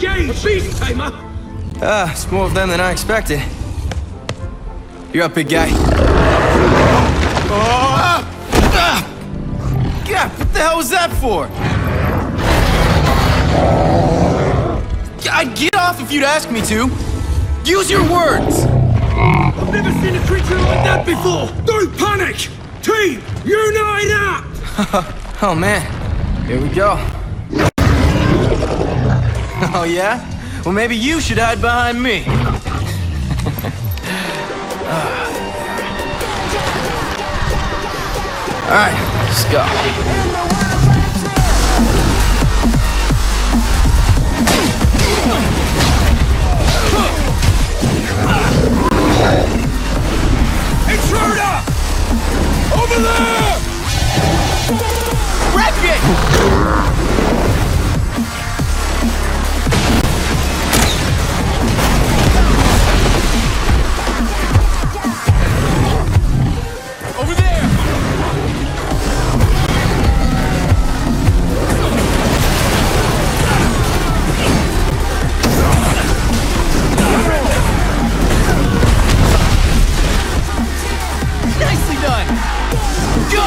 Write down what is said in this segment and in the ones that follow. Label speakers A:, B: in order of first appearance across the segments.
A: engaged! A beast tamer!
B: It's more of them than I expected. You're up, big guy. God, what the hell was that for? I'd get off if you'd ask me to. Use your words!
A: I've never seen a creature like that before! Don't panic! Team, unite up!
B: Oh man, here we go. Oh yeah? Well, maybe you should hide behind me. Alright, let's go.
A: Intruder! Over there!
B: Wreck it! Over there! Nicely done! Go!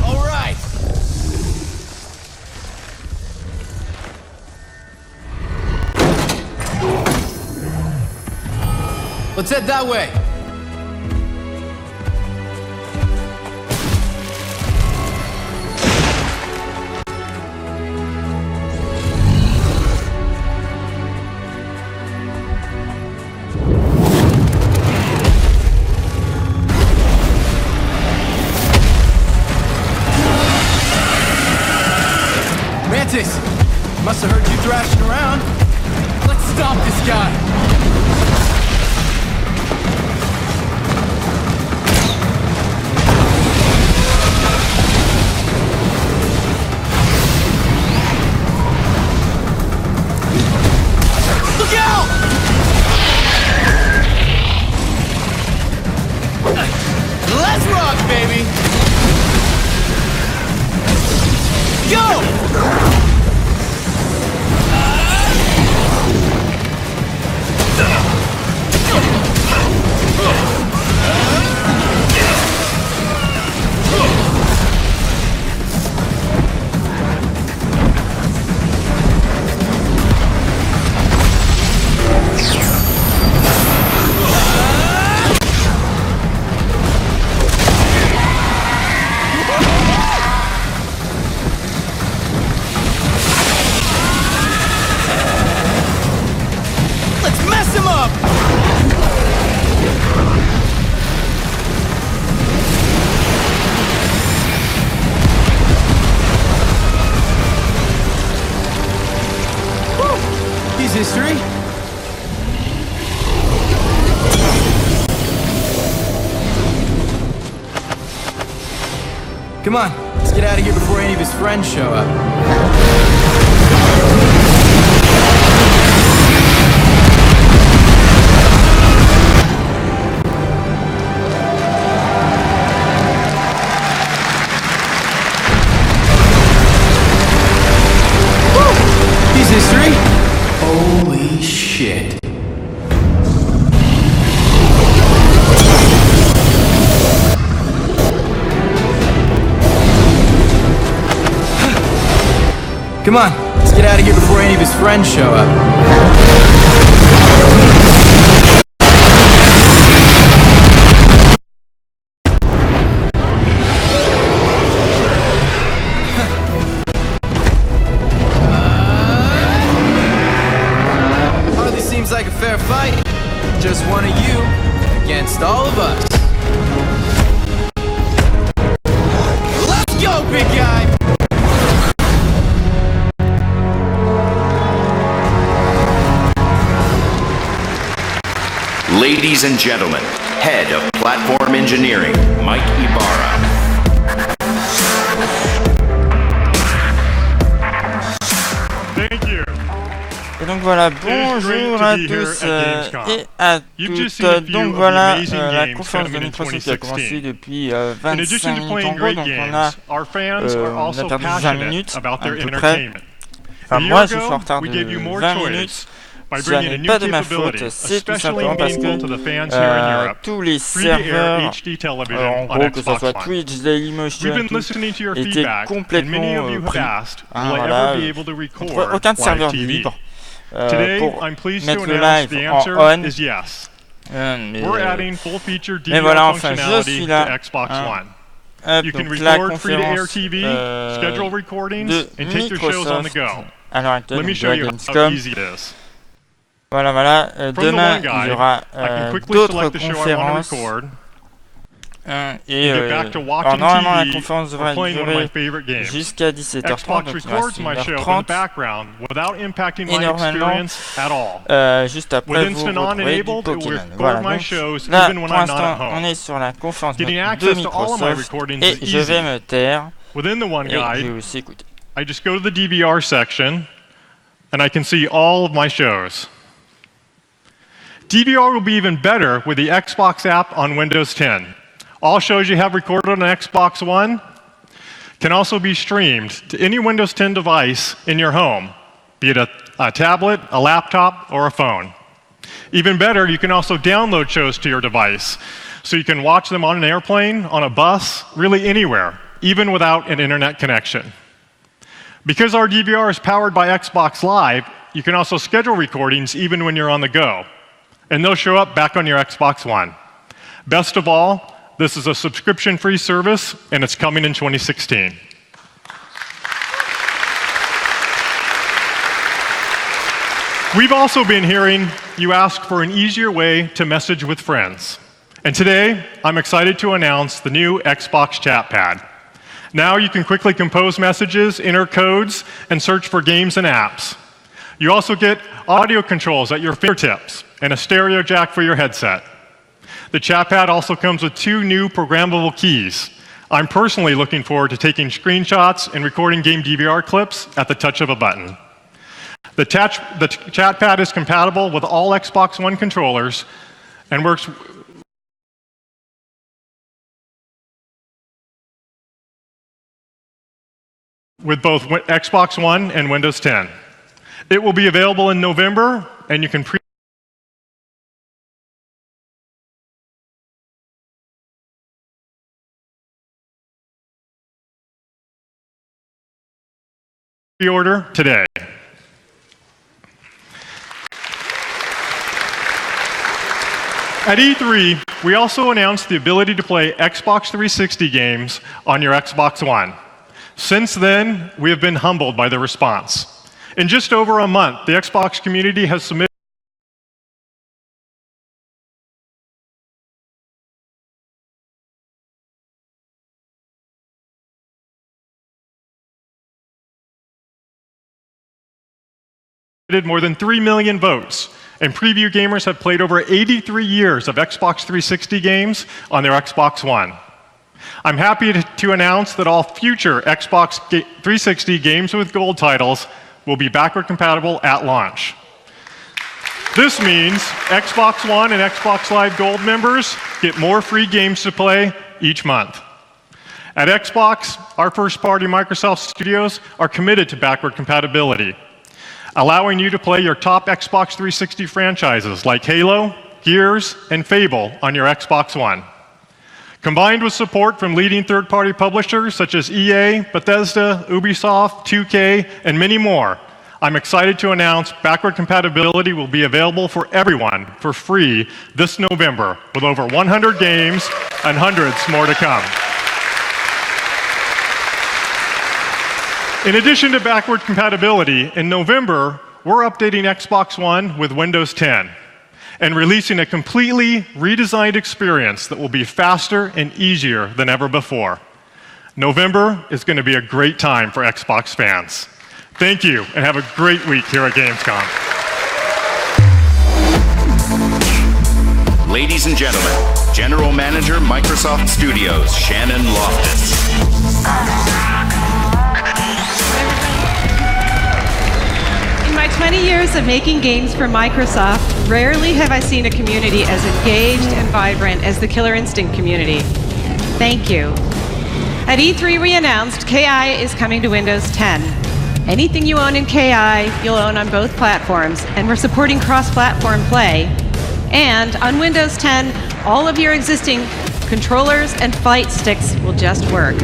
B: All right. Let's head that way. Mantis, must have heard you thrashing around. Let's stop this guy. Look out! Let's rock, baby! Go! Let's mess him up! Woo! He's history. Come on, let's get out of here before any of his friends show up. He's history. Holy shit. Come on, let's get out of here before any of his friends show up. Hardly seems like a fair fight. Just one of you against all of us. Let's go, big guy!
C: Ladies and gentlemen, Head of Platform Engineering, Mike Ibarra.
D: Thank you. Donc voilà, bonjour à tous et à toutes. Donc voilà, la conférence de Microsoft qui a commencé depuis 25 minutes en gros, donc on a perdu 20 minutes à peu près. Enfin moi je suis en retard de 20 minutes. Ce n'est pas de ma faute, c'est tout simplement parce que tous les serveurs, en gros que ce soit Twitch, Dailymotion, étaient complètement pris. Voilà, on trouve aucun serveur libre pour mettre le live en on. Mais voilà, enfin je suis là. Donc la conférence de Microsoft à l'heure actuelle de la Gamescom. Voilà, demain il y aura d'autres conférences et normalement la conférence devrait durer jusqu'à 17h30, donc il reste 1h30 et normalement juste après vous retrouverez du Pokémon. Voilà, donc là pour l'instant on est sur la conférence de Microsoft et je vais me taire et je vais aussi écouter.
E: I just go to the DVR section and I can see all of my shows. DVR will be even better with the Xbox app on Windows 10. All shows you have recorded on Xbox One can also be streamed to any Windows 10 device in your home, be it a tablet, a laptop, or a phone. Even better, you can also download shows to your device, so you can watch them on an airplane, on a bus, really anywhere, even without an internet connection. Because our DVR is powered by Xbox Live, you can also schedule recordings even when you're on the go. And they'll show up back on your Xbox One. Best of all, this is a subscription-free service, and it's coming in 2016. We've also been hearing you ask for an easier way to message with friends. And today, I'm excited to announce the new Xbox Chat Pad. Now you can quickly compose messages, enter codes, and search for games and apps. You also get audio controls at your fingertips and a stereo jack for your headset. The chat pad also comes with 2 new programmable keys. I'm personally looking forward to taking screenshots and recording game DVR clips at the touch of a button. The chat pad is compatible with all Xbox One controllers and works with both Xbox One and Windows 10. It will be available in November, and you can pre-order today. At E3, we also announced the ability to play Xbox 360 games on your Xbox One. Since then, we have been humbled by the response. In just over a month, the Xbox community has submitted more than 3 million votes, and preview gamers have played over 83 years of Xbox 360 games on their Xbox One. I'm happy to announce that all future Xbox 360 Games with Gold titles will be backward compatible at launch. This means Xbox One and Xbox Live Gold members get more free games to play each month. At Xbox, our first-party Microsoft studios are committed to backward compatibility, allowing you to play your top Xbox 360 franchises like Halo, Gears, and Fable on your Xbox One. Combined with support from leading third-party publishers such as EA, Bethesda, Ubisoft, 2K, and many more, I'm excited to announce backward compatibility will be available for everyone for free this November, with over 100 games and hundreds more to come. In addition to backward compatibility, in November, we're updating Xbox One with Windows 10. And releasing a completely redesigned experience that will be faster and easier than ever before. November is going to be a great time for Xbox fans. Thank you, and have a great week here at Gamescom.
C: Ladies and gentlemen, General Manager, Microsoft Studios, Shannon Loftus.
F: In my 20 years of making games for Microsoft, rarely have I seen a community as engaged and vibrant as the Killer Instinct community. Thank you. At E3, we announced KI is coming to Windows 10. Anything you own in KI, you'll own on both platforms, and we're supporting cross-platform play. And on Windows 10, all of your existing controllers and flight sticks will just work.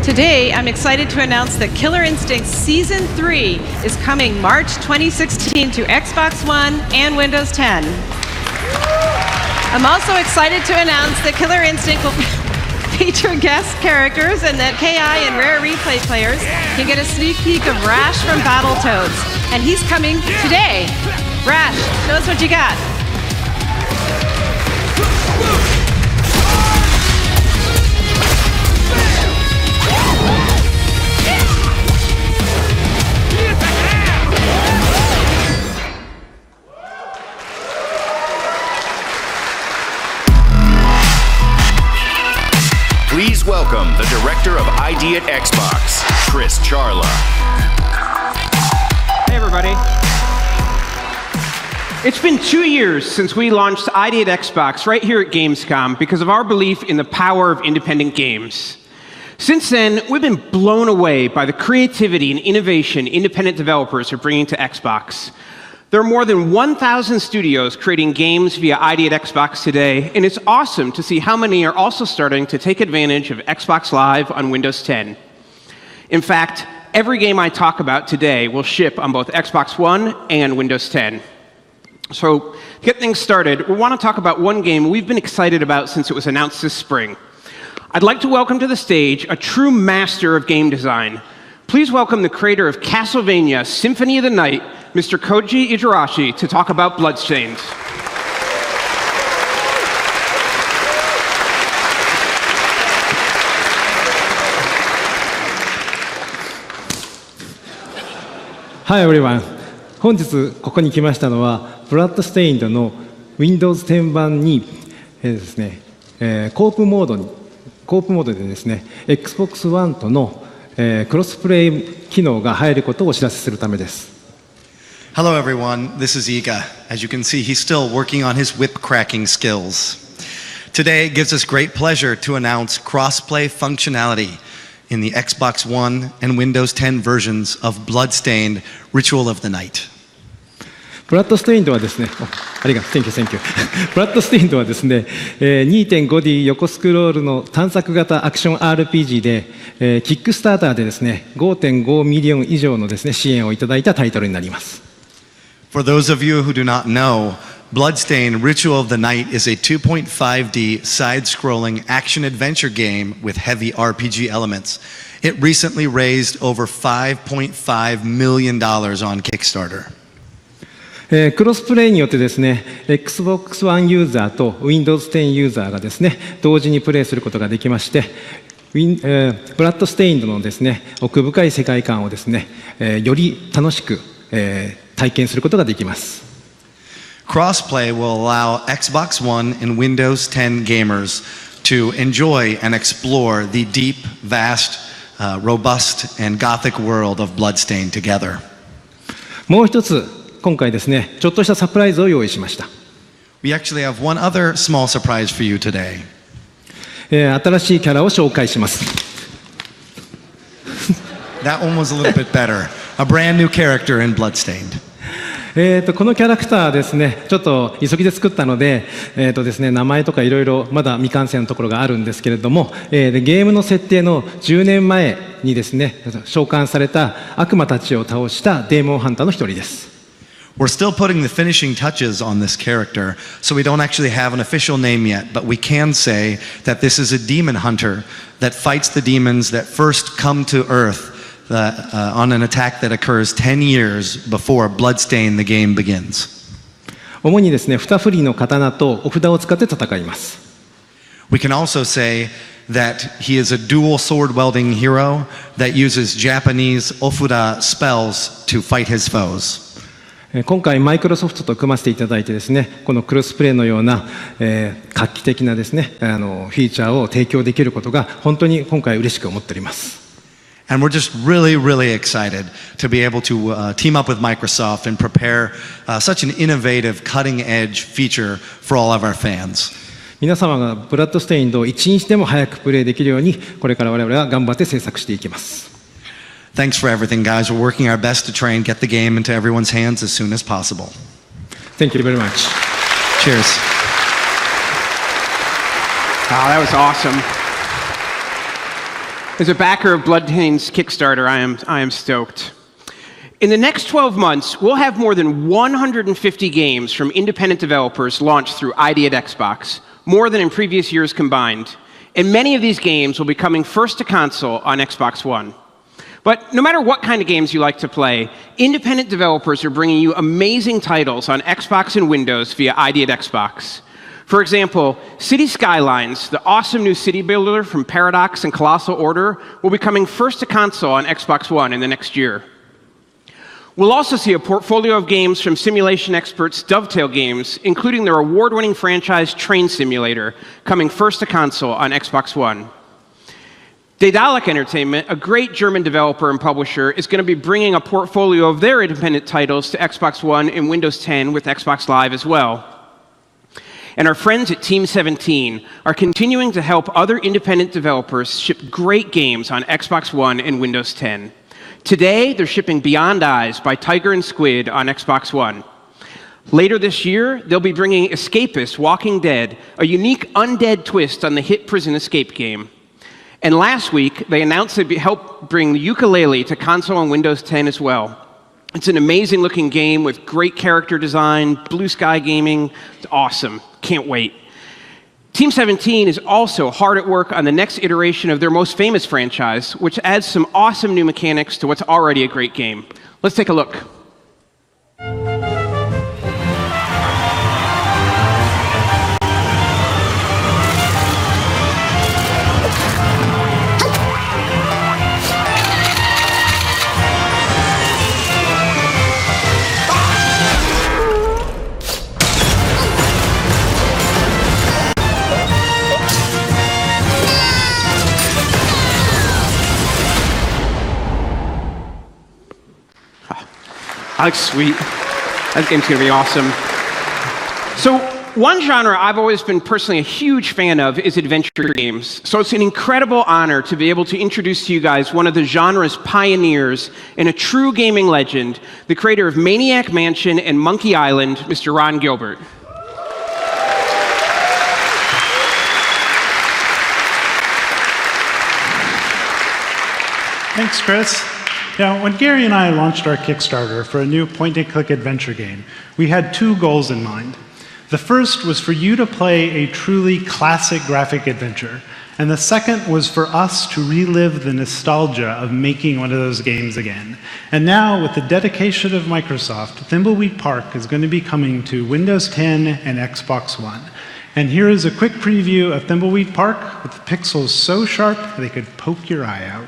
F: Today, I'm excited to announce that Killer Instinct Season 3 is coming March 2016 to Xbox One and Windows 10. I'm also excited to announce that Killer Instinct will feature guest characters and that KI and Rare Replay players can get a sneak peek of Rash from Battletoads. And he's coming today. Rash, show us what you got.
C: Please welcome the director of ID at Xbox, Chris Charla.
G: Hey everybody. It's been 2 years since we launched ID at Xbox right here at Gamescom because of our belief in the power of independent games. Since then, we've been blown away by the creativity and innovation independent developers are bringing to Xbox. There are more than 1,000 studios creating games via ID at Xbox today, and it's awesome to see how many are also starting to take advantage of Xbox Live on Windows 10. In fact, every game I talk about today will ship on both Xbox One and Windows 10. So, to get things started, we want to talk about one game we've been excited about since it was announced this spring. I'd like to welcome to the stage a true master of game design. Please welcome the creator of Castlevania Symphony of the Night, Mr. Koji Igarashi, to talk about Bloodstained.
H: Hi everyone. 本日ここに来ましたのは、ブラッドステインドの Windows 10版にですね、コープモードでですね、Xbox One とのクロスプレイ機能が入ることをお知らせするためです。
I: Hello everyone, this is Iga. As you can see, he's still working on his whip cracking skills. Today it gives us great pleasure to announce crossplay functionality in the Xbox One and Windows 10 versions of Bloodstained Ritual of the Night.
H: ブラッドステインドはですね、ありがとう、Thank you。ブラッドステインドはですね、2.5D 横スクロールの探索型アクション RPG で、キックスターターでですね、5.5ミリオン以上のですね、支援をいただいたタイトルになります。
I: For those of you who do not know, Bloodstained Ritual of the Night is a 2.5D side-scrolling action-adventure game with heavy RPG elements. It recently raised over $5.5 million on Kickstarter.
H: クロスプレイによってですね、Xbox One ユーザーと Windows 10ユーザーがですね、同時にプレイすることができまして、ブラッドステインドのですね、奥深い世界観をですね、より楽しく、体験することができます。
I: Crossplay will allow Xbox One and Windows 10 gamers to enjoy and explore the deep, vast, robust, and gothic world of Bloodstained together.
H: もう一つ、今回ですね、ちょっとしたサプライズを用意しました。
I: We actually have one other small surprise for you today.
H: 新しいキャラを紹介します。
I: That one was a little bit better. A brand new character in Bloodstained.
H: このキャラクターですね、ちょっと急ぎで作ったので、ですね、名前とかいろいろまだ未完成のところがあるんですけれども、ゲームの設定の10年前にですね、召喚された悪魔たちを倒したデーモンハンターの一人です。
I: We're still putting the finishing touches on this character, so we don't actually have an official name yet, but we can say that this is a demon hunter that fights the demons that first come to Earth on an attack that occurs 10 years before Bloodstained the game begins.
H: 主にですね、2振りの刀とお札を使って戦います。
I: We can also say that he is a dual sword wielding hero that uses Japanese ofuda spells to fight his foes.
H: 今回マイクロソフトと組ませていただいてですね、このクロスプレイのような、画期的なですね、フィーチャーを提供できることが本当に今回嬉しく思っております。
I: And we're just really, really excited to be able to team up with Microsoft and prepare such an innovative, cutting-edge feature for all of our fans.
H: 皆様がブラッドステインドを一日でも早くプレイできるように、これから我々は頑張って制作していきます。
I: Thanks for everything, guys. We're working our best to try and get the game into everyone's hands as soon as possible.
H: Thank you very much.
I: Cheers.
G: Wow, that was awesome. As a backer of Bloodstained's Kickstarter, I am stoked. In the next 12 months, we'll have more than 150 games from independent developers launched through ID at Xbox, more than in previous years combined. And many of these games will be coming first to console on Xbox One. But no matter what kind of games you like to play, independent developers are bringing you amazing titles on Xbox and Windows via ID at Xbox. For example, City Skylines, the awesome new city builder from Paradox and Colossal Order, will be coming first to console on Xbox One in the next year. We'll also see a portfolio of games from simulation experts Dovetail Games, including their award-winning franchise Train Simulator, coming first to console on Xbox One. Daedalic Entertainment, a great German developer and publisher, is going to be bringing a portfolio of their independent titles to Xbox One and Windows 10 with Xbox Live as well. And our friends at Team 17 are continuing to help other independent developers ship great games on Xbox One and Windows 10. Today, they're shipping Beyond Eyes by Tiger and Squid on Xbox One. Later this year, they'll be bringing Escapist Walking Dead, a unique undead twist on the hit prison escape game. And last week, they announced they'd help bring the Yooka-Laylee to console on Windows 10 as well. It's an amazing-looking game with great character design, blue sky gaming. It's awesome. Can't wait. Team 17 is also hard at work on the next iteration of their most famous franchise, which adds some awesome new mechanics to what's already a great game. Let's take a look. That looks sweet. That game's going to be awesome. So one genre I've always been personally a huge fan of is adventure games. So it's an incredible honor to be able to introduce to you guys one of the genre's pioneers and a true gaming legend, the creator of Maniac Mansion and Monkey Island, Mr. Ron Gilbert.
J: Thanks, Chris. Yeah, when Gary and I launched our Kickstarter for a new point-and-click adventure game, we had two goals in mind. The first was for you to play a truly classic graphic adventure, and the second was for us to relive the nostalgia of making one of those games again. And now, with the dedication of Microsoft, Thimbleweed Park is going to be coming to Windows 10 and Xbox One. And here is a quick preview of Thimbleweed Park with the pixels so sharp they could poke your eye out.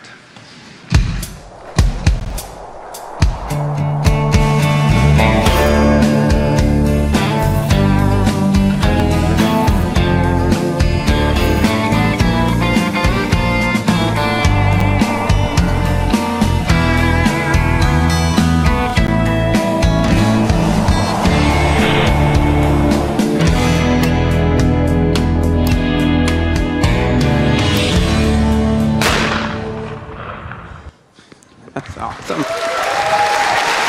G: That's awesome.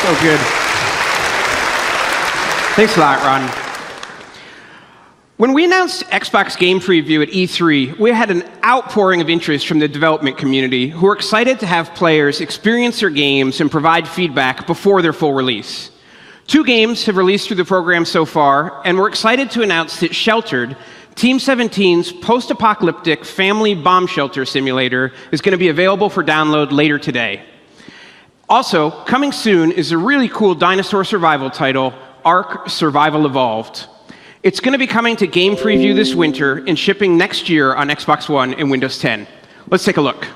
G: So good. Thanks a lot, Ron. When we announced Xbox Game Preview at E3, we had an outpouring of interest from the development community who were excited to have players experience their games and provide feedback before their full release. 2 games have released through the program so far, and we're excited to announce that Sheltered, Team 17's post-apocalyptic family bomb shelter simulator, is going to be available for download later today. Also, coming soon is a really cool dinosaur survival title, Ark Survival Evolved. It's going to be coming to Game Preview this winter and shipping next year on Xbox One and Windows 10. Let's take a look.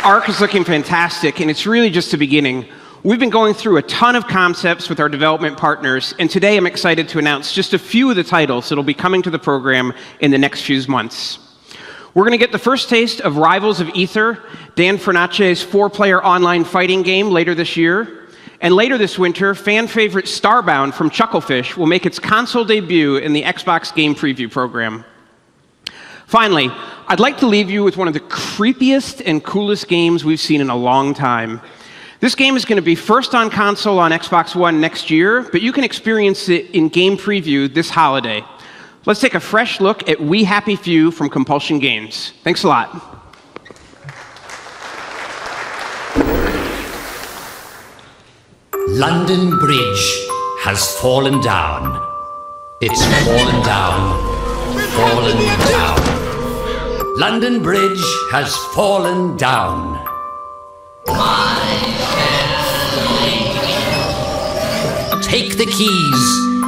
G: Arc is looking fantastic, and it's really just the beginning. We've been going through a ton of concepts with our development partners, and today I'm excited to announce just a few of the titles that will be coming to the program in the next few months. We're going to get the first taste of Rivals of Aether, Dan Fernacci's 4-player online fighting game later this year. And later this winter, fan favorite Starbound from Chucklefish will make its console debut in the Xbox Game Preview program. Finally, I'd like to leave you with one of the creepiest and coolest games we've seen in a long time. This game is going to be first on console on Xbox One next year, but you can experience it in Game Preview this holiday. Let's take a fresh look at We Happy Few from Compulsion Games. Thanks a lot.
K: London Bridge has fallen down. It's fallen down, fallen down. London Bridge has fallen down. Take the keys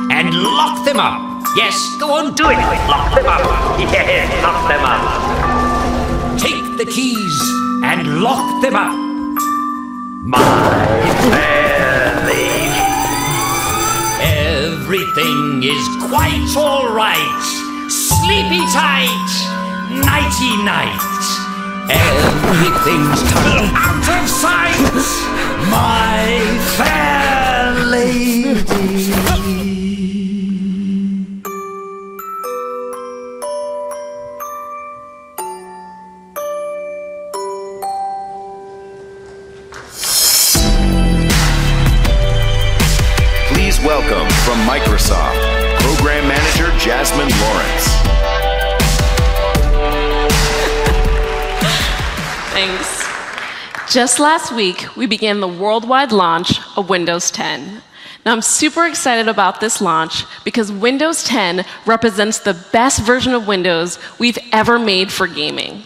K: and lock them up. Yes, go on, do it. Lock them up. Yes, lock them up. Take the keys and lock them up. My fair lady. Everything is quite all right. Sleepy tight. Nighty night. Everything's out of sight. My fair lady.
C: Please welcome from Microsoft, Program Manager Jasmine Lawrence.
L: Thanks. Just last week, we began the worldwide launch of Windows 10. Now, I'm super excited about this launch because Windows 10 represents the best version of Windows we've ever made for gaming.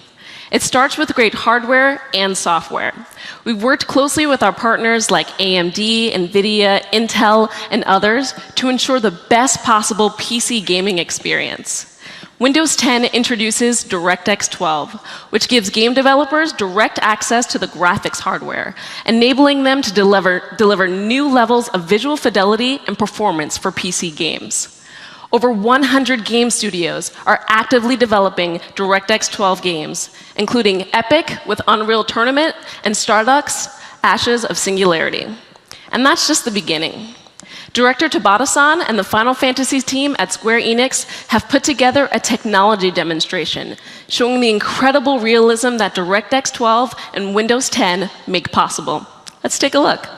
L: It starts with great hardware and software. We've worked closely with our partners like AMD, NVIDIA, Intel, and others to ensure the best possible PC gaming experience. Windows 10 introduces DirectX 12, which gives game developers direct access to the graphics hardware, enabling them to deliver new levels of visual fidelity and performance for PC games. Over 100 game studios are actively developing DirectX 12 games, including Epic with Unreal Tournament and Stardust, Ashes of Singularity. And that's just the beginning. Director Tabata-san and the Final Fantasy team at Square Enix have put together a technology demonstration showing the incredible realism that DirectX 12 and Windows 10 make possible. Let's take a look.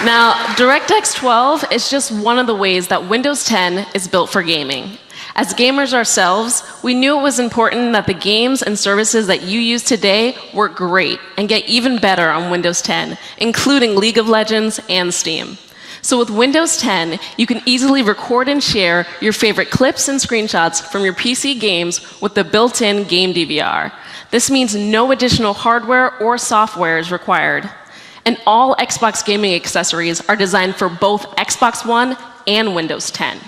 L: Now, DirectX 12 is just one of the ways that Windows 10 is built for gaming. As gamers ourselves, we knew it was important that the games and services that you use today work great and get even better on Windows 10, including League of Legends and Steam. So with Windows 10, you can easily record and share your favorite clips and screenshots from your PC games with the built-in game DVR. This means no additional hardware or software is required. And all Xbox gaming accessories are designed for both Xbox One and Windows 10.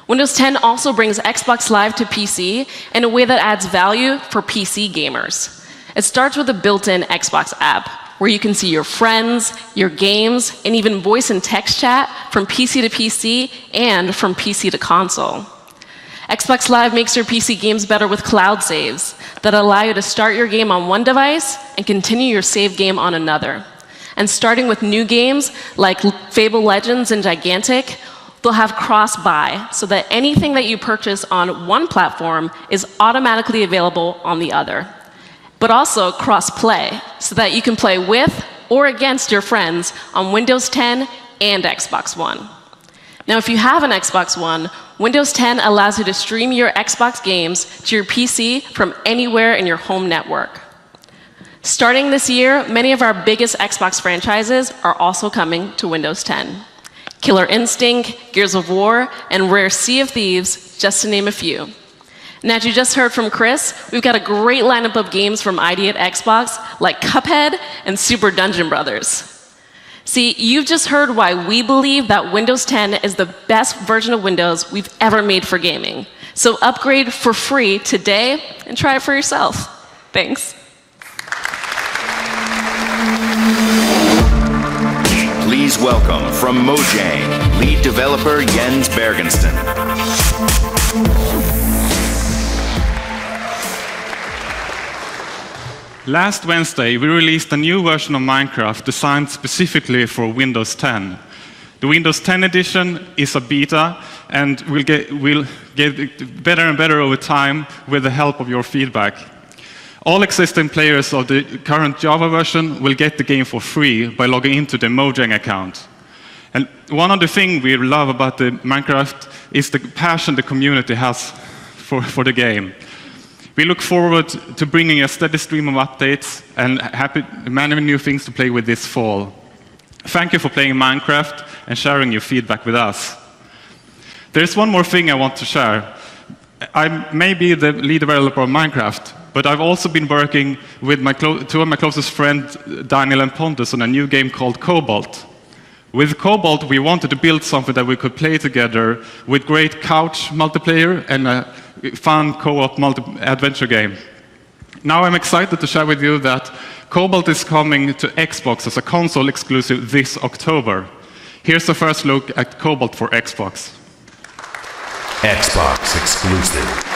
L: Windows 10 also brings Xbox Live to PC in a way that adds value for PC gamers. It starts with a built-in Xbox app, where you can see your friends, your games, and even voice and text chat from PC to PC and from PC to console. Xbox Live makes your PC games better with cloud saves that allow you to start your game on one device and continue your save game on another. And starting with new games like Fable Legends and Gigantic, they'll have cross-buy so that anything that you purchase on one platform is automatically available on the other. But also cross-play, so that you can play with or against your friends on Windows 10 and Xbox One. Now, if you have an Xbox One, Windows 10 allows you to stream your Xbox games to your PC from anywhere in your home network. Starting this year, many of our biggest Xbox franchises are also coming to Windows 10. Killer Instinct, Gears of War, and Rare Sea of Thieves, just to name a few. And as you just heard from Chris, we've got a great lineup of games from ID at Xbox, like Cuphead and Super Dungeon Brothers. See, you've just heard why we believe that Windows 10 is the best version of Windows we've ever made for gaming. So upgrade for free today and try it for yourself. Thanks.
C: Please welcome from Mojang, lead developer Jens Bergensten.
M: Last Wednesday, we released a new version of Minecraft designed specifically for Windows 10. The Windows 10 edition is a beta and will get better and better over time with the help of your feedback. All existing players of the current Java version will get the game for free by logging into the Mojang account. And one of the things we love about the Minecraft is the passion the community has for the game. We look forward to bringing a steady stream of updates and many new things to play with this fall. Thank you for playing Minecraft and sharing your feedback with us. There's one more thing I want to share. I may be the lead developer of Minecraft, but I've also been working with two of my closest friends, Daniel and Pontus, on a new game called Cobalt. With Cobalt, we wanted to build something that we could play together with great couch multiplayer and a fun co-op adventure game. Now I'm excited to share with you that Cobalt is coming to Xbox as a console exclusive this October. Here's the first look at Cobalt for Xbox.
C: Xbox exclusive.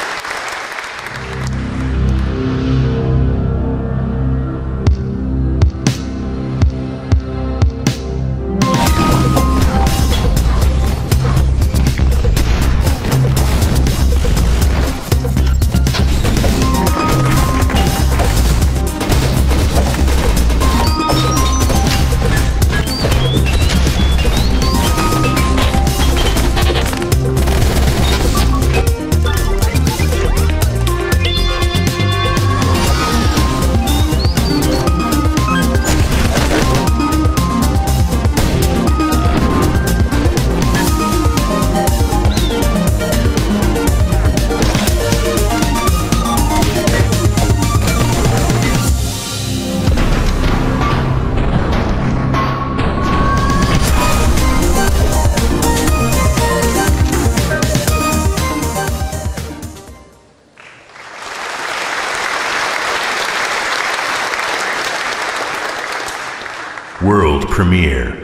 C: World premiere.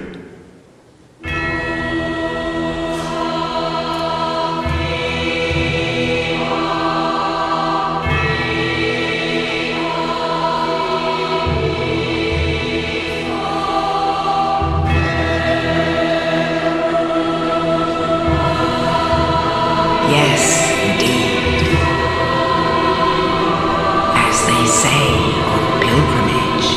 N: Yes, indeed. As they say on pilgrimage,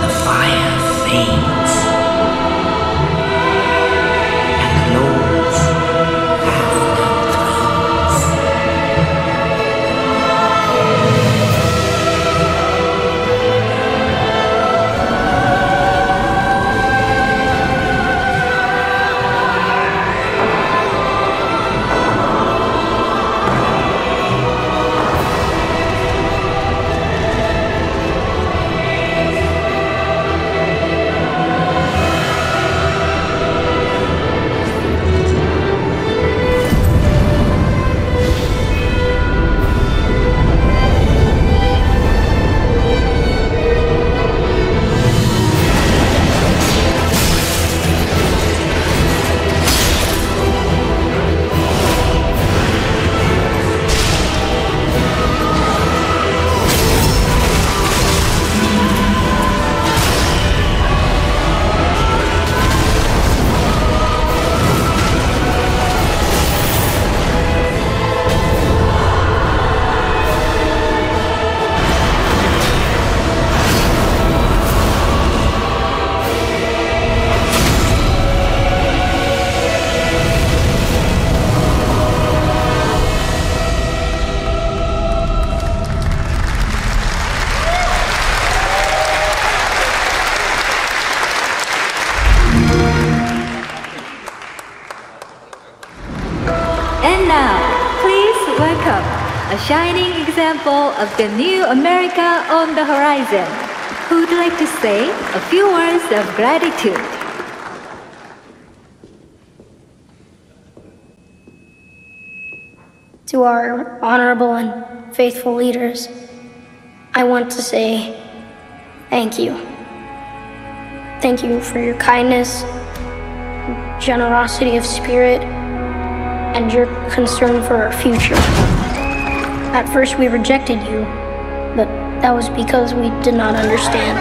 N: the fire fades, and the lords have no thrones.
O: a shining example of the new America on the horizon. Who'd like to say a few words of gratitude?
P: To our honorable and faithful leaders, I want to say thank you. Thank you for your kindness, generosity of spirit, and your concern for our future. At first we rejected you, but that was because we did not understand.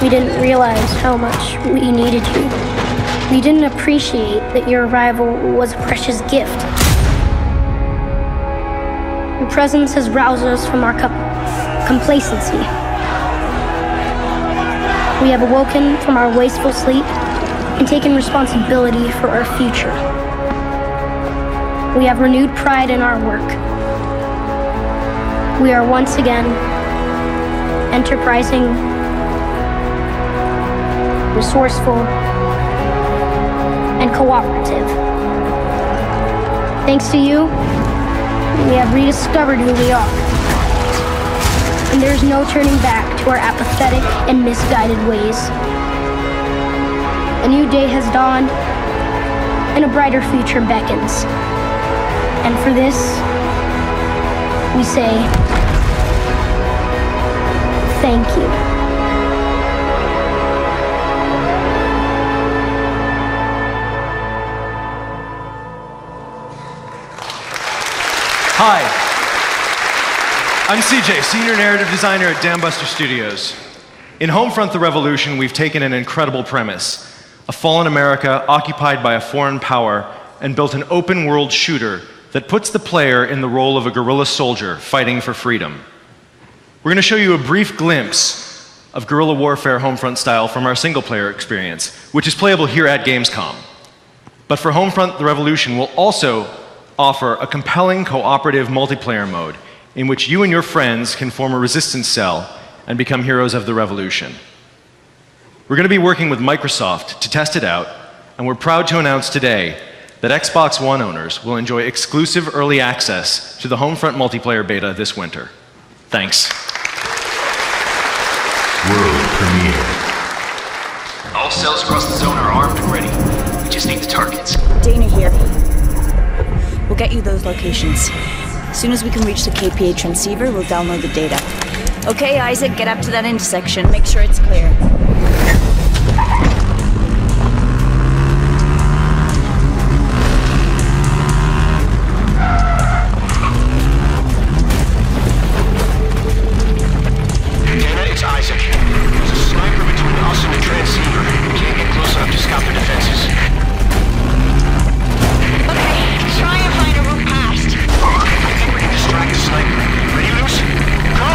P: We didn't realize how much we needed you. We didn't appreciate that your arrival was a precious gift. Your presence has roused us from our complacency. We have awoken from our wasteful sleep and taken responsibility for our future. We have renewed pride in our work. We are once again enterprising, resourceful, and cooperative. Thanks to you, we have rediscovered who we are. And there's no turning back to our apathetic and misguided ways. A new day has dawned, and a brighter future beckons. And for this, we say, thank you.
Q: Hi, I'm CJ, Senior Narrative Designer at Dambuster Studios. In Homefront: The Revolution, we've taken an incredible premise, a fallen America occupied by a foreign power, and built an open-world shooter that puts the player in the role of a guerrilla soldier fighting for freedom. We're going to show you a brief glimpse of guerrilla warfare Homefront style from our single-player experience, which is playable here at Gamescom. But for Homefront: The Revolution, we'll also offer a compelling cooperative multiplayer mode in which you and your friends can form a resistance cell and become heroes of the revolution. We're going to be working with Microsoft to test it out, and we're proud to announce today that Xbox One owners will enjoy exclusive early access to the Homefront multiplayer beta this winter. Thanks.
C: World premiere. All cells across the zone are armed and ready. We just need the targets.
R: Dana here. We'll get you those locations. As soon as we can reach the KPA transceiver, we'll download the data. Okay, Isaac, get up to that intersection. Make sure it's clear.
C: Dana, it's Isaac. There's a sniper between us and the transceiver. We can't get close enough to scout the defenses.
S: Okay, try and find a route past.
C: I think we can distract the sniper. Ready, Luce? Go!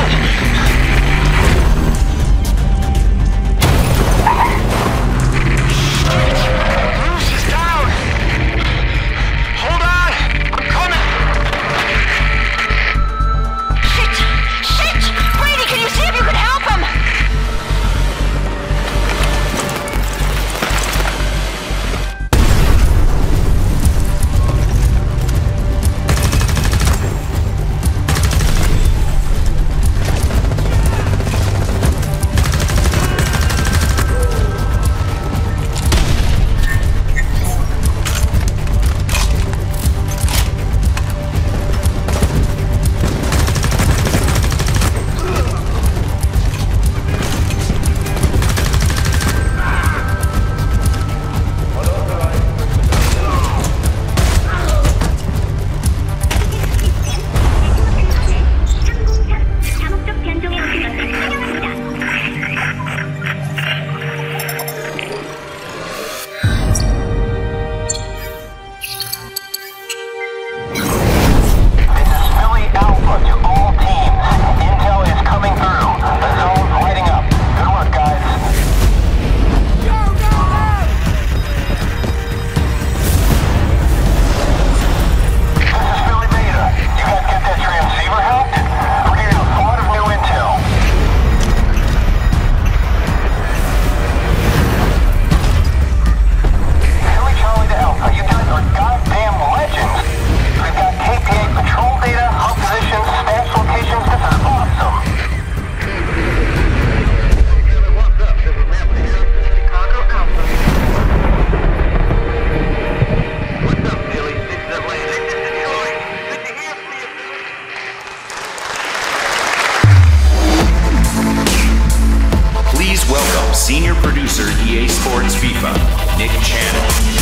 T: Senior Producer, EA Sports FIFA, Nick Channon.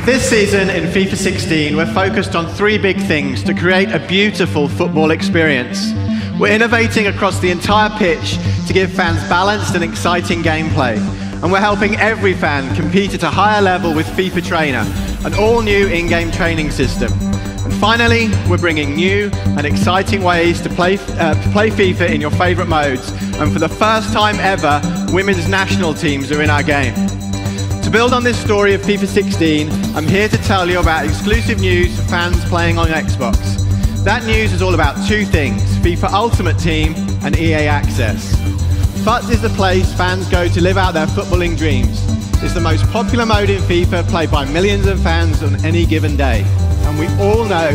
U: This season in FIFA 16, we're focused on three big things to create a beautiful football experience. We're innovating across the entire pitch to give fans balanced and exciting gameplay. And we're helping every fan compete at a higher level with FIFA Trainer, an all-new in-game training system. And finally, we're bringing new and exciting ways to play FIFA in your favorite modes. And for the first time ever, women's national teams are in our game. To build on this story of FIFA 16, I'm here to tell you about exclusive news for fans playing on Xbox. That news is all about two things, FIFA Ultimate Team and EA Access. FUT is the place fans go to live out their footballing dreams. It's the most popular mode in FIFA, played by millions of fans on any given day. And we all know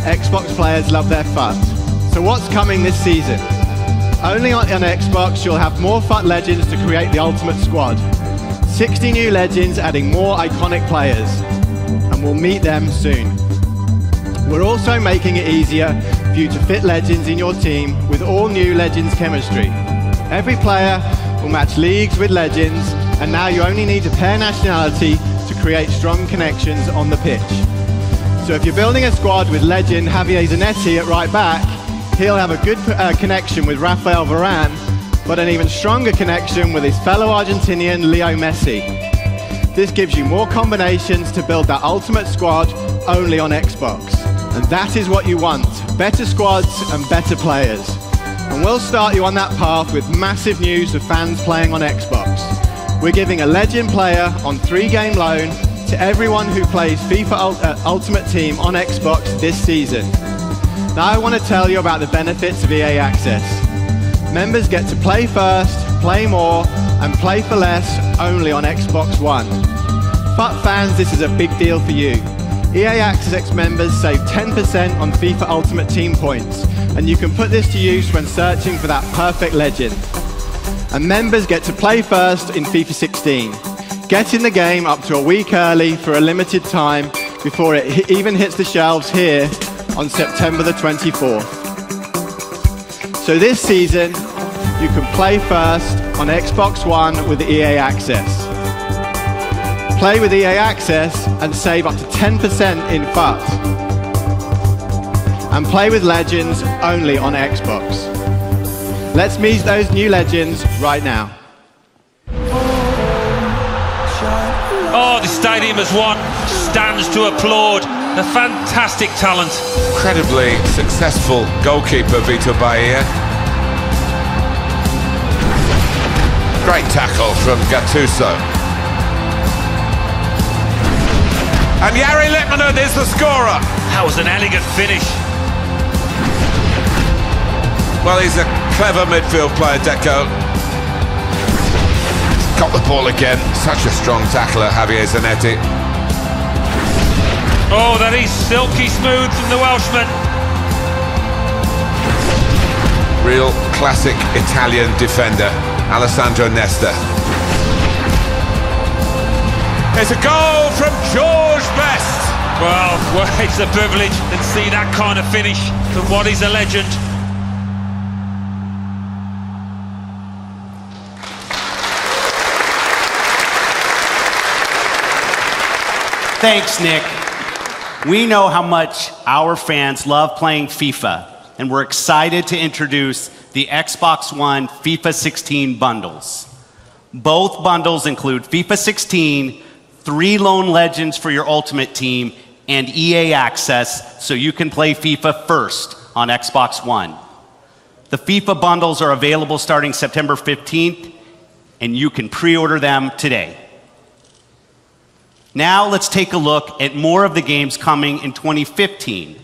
U: Xbox players love their FUT. So what's coming this season? Only on Xbox, you'll have more FUT legends to create the Ultimate Squad. 60 new legends adding more iconic players. And we'll meet them soon. We're also making it easier for you to fit legends in your team with all new Legends chemistry. Every player will match leagues with legends, and now you only need to pair nationality to create strong connections on the pitch. So if you're building a squad with legend Javier Zanetti at right back, he'll have a good connection with Rafael Varane, but an even stronger connection with his fellow Argentinian Leo Messi. This gives you more combinations to build that ultimate squad only on Xbox. And that is what you want, better squads and better players. And we'll start you on that path with massive news for fans playing on Xbox. We're giving a legend player on 3-game loan to everyone who plays FIFA Ultimate Team on Xbox this season. Now I want to tell you about the benefits of EA Access. Members get to play first, play more, and play for less only on Xbox One. FUT fans, this is a big deal for you. EA Access members save 10% on FIFA Ultimate Team points, and you can put this to use when searching for that perfect legend. And members get to play first in FIFA 16. Get in the game up to a week early for a limited time before it even hits the shelves here on September the 24th. So this season, you can play first on Xbox One with EA Access. Play with EA Access and save up to 10% in FUT. And play with legends only on Xbox. Let's meet those new legends right now.
V: Oh, the stadium as one stands to applaud. A fantastic talent.
W: Incredibly successful goalkeeper, Vito Bahia. Great tackle from Gattuso. And Jari Litmanen is the scorer.
V: That was an elegant finish.
W: Well, he's a clever midfield player, Deco. Got the ball again. Such a strong tackler, Javier Zanetti.
V: Oh, that is silky smooth from the Welshman.
W: Real classic Italian defender, Alessandro Nesta. It's a goal from George Best.
V: Well, it's a privilege to see that kind of finish from what is a legend.
X: Thanks, Nick. We know how much our fans love playing FIFA, and we're excited to introduce the Xbox One FIFA 16 bundles. Both bundles include FIFA 16, 3 lone legends for your Ultimate Team, and EA Access, so you can play FIFA first on Xbox One. The FIFA bundles are available starting September 15th, and you can pre-order them today. Now let's take a look at more of the games coming in 2015.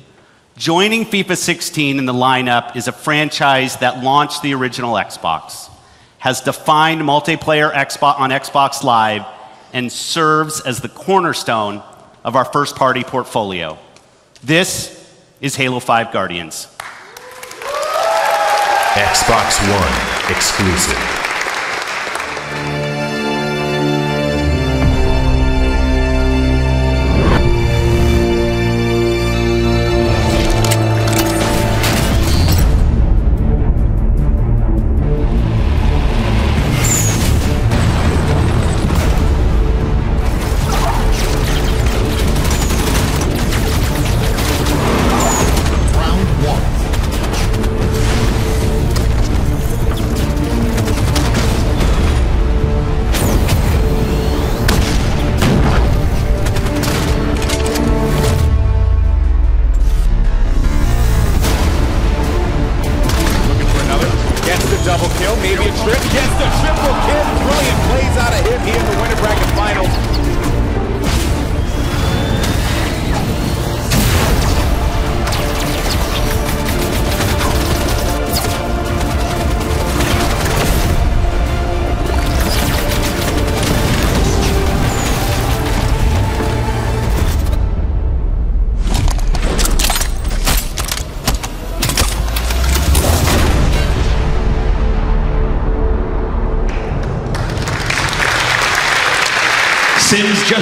X: Joining FIFA 16 in the lineup is a franchise that launched the original Xbox, has defined multiplayer on Xbox Live, and serves as the cornerstone of our first-party portfolio. This is Halo 5 Guardians.
T: Xbox One exclusive.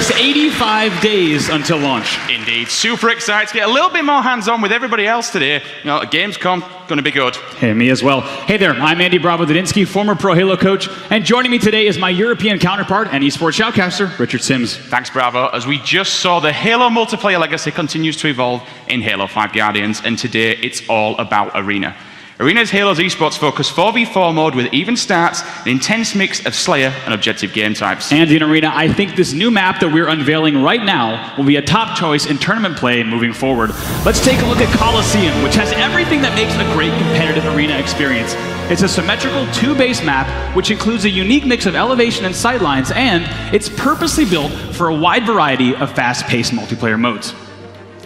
A: just 85 days until launch.
B: Indeed, super excited to get a little bit more hands-on with everybody else today. You know, Gamescom, going to be good.
A: Hey, me as well. Hey there, I'm Andy Bravo-Dudinsky, former Pro Halo coach, and joining me today is my European counterpart and esports shoutcaster, Richard Sims.
B: Thanks, Bravo. As we just saw, the Halo multiplayer legacy continues to evolve in Halo 5 Guardians, and today it's all about Arena. Arena is Halo's esports focused 4v4 mode with even starts, an intense mix of Slayer and objective game types.
A: And in Arena, I think this new map that we're unveiling right now will be a top choice in tournament play moving forward. Let's take a look at Coliseum, which has everything that makes a great competitive Arena experience. It's a symmetrical 2-base map, which includes a unique mix of elevation and sightlines, and it's purposely built for a wide variety of fast-paced multiplayer modes.